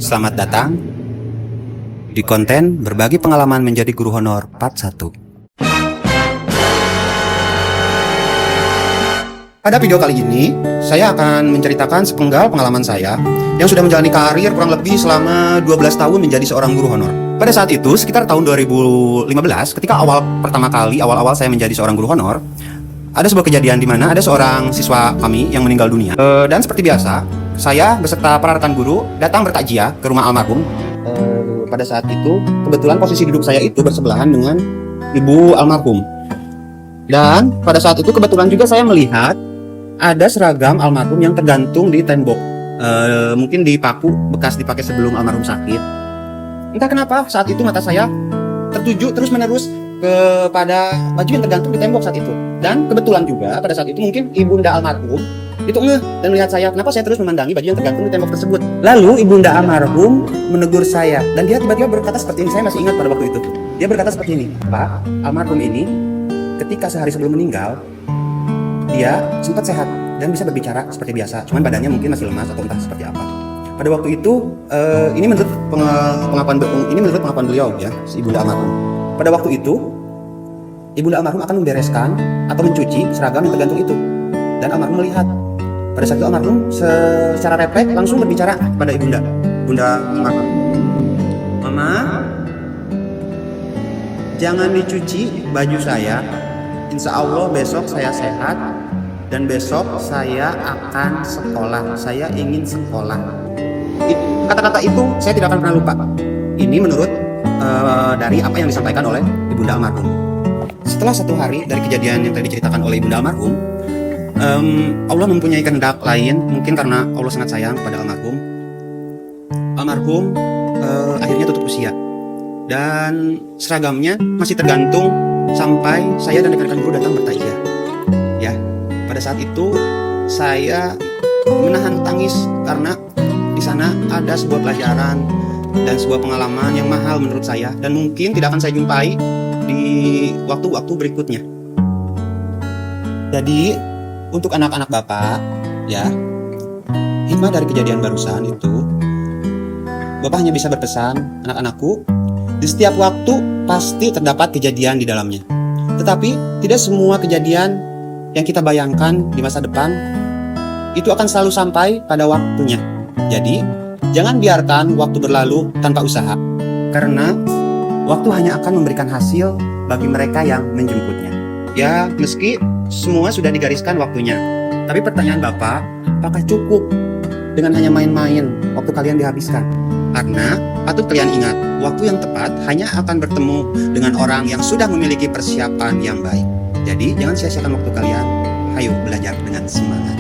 Selamat datang di konten berbagi pengalaman menjadi guru honor part 1. Pada video kali ini, saya akan menceritakan sepenggal pengalaman saya yang sudah menjalani karir kurang lebih selama 12 tahun menjadi seorang guru honor. Pada saat itu, sekitar tahun 2015, ketika awal-awal saya menjadi seorang guru honor, ada sebuah kejadian di mana ada seorang siswa kami yang meninggal dunia. Dan seperti biasa, saya beserta peralatan guru datang bertakziah ke rumah almarhum. Pada saat itu, kebetulan posisi duduk saya itu bersebelahan dengan ibu almarhum. Dan pada saat itu kebetulan juga saya melihat ada seragam almarhum yang tergantung di tembok. Mungkin di paku bekas dipakai sebelum almarhum sakit. Entah kenapa saat itu mata saya tertuju terus-menerus kepada baju yang tergantung di tembok saat itu. Dan kebetulan juga pada saat itu mungkin ibunda almarhum itu ngeh dan melihat saya, kenapa saya terus memandangi baju yang tergantung di tembok tersebut. Lalu ibunda almarhum menegur saya dan dia tiba-tiba berkata seperti ini. Saya masih ingat pada waktu itu. Dia berkata seperti ini, "Pak, almarhum ini ketika sehari sebelum meninggal dia sempat sehat dan bisa berbicara seperti biasa, cuman badannya mungkin masih lemas atau entah seperti apa." Pada waktu itu ini menurut pengakuan beliau ya, si ibunda almarhum. Pada waktu itu ibunda almarhum akan membereskan atau mencuci seragam yang tergantung itu. Dan almarhum melihat. Pada saat itu almarhum secara refleks langsung berbicara pada ibunda almarhum. "Mama, jangan dicuci baju saya. Insya Allah besok saya sehat dan besok saya akan sekolah. Saya ingin sekolah." Kata-kata itu saya tidak akan pernah lupa. Ini menurut dari apa yang disampaikan oleh ibunda almarhum. Setelah 1 hari dari kejadian yang tadi diceritakan oleh ibunda almarhum, Allah mempunyai kehendak lain, mungkin karena Allah sangat sayang pada almarhum. Almarhum akhirnya tutup usia dan seragamnya masih tergantung sampai saya dan rekan-rekan guru datang bertakziah. Ya, pada saat itu saya menahan tangis karena di sana ada sebuah pelajaran dan sebuah pengalaman yang mahal menurut saya dan mungkin tidak akan saya jumpai di waktu-waktu berikutnya. Jadi untuk anak-anak Bapak, ya, hikmah dari kejadian barusan itu, Bapak hanya bisa berpesan, anak-anakku, di setiap waktu pasti terdapat kejadian di dalamnya. Tetapi tidak semua kejadian yang kita bayangkan di masa depan itu akan selalu sampai pada waktunya. Jadi, jangan biarkan waktu berlalu tanpa usaha, karena waktu hanya akan memberikan hasil bagi mereka yang menjemputnya. Ya, meski semua sudah digariskan waktunya, tapi pertanyaan Bapak, apakah cukup dengan hanya main-main waktu kalian dihabiskan? Karena patut kalian ingat, waktu yang tepat hanya akan bertemu dengan orang yang sudah memiliki persiapan yang baik. Jadi jangan sia-siakan waktu kalian. Ayo belajar dengan semangat.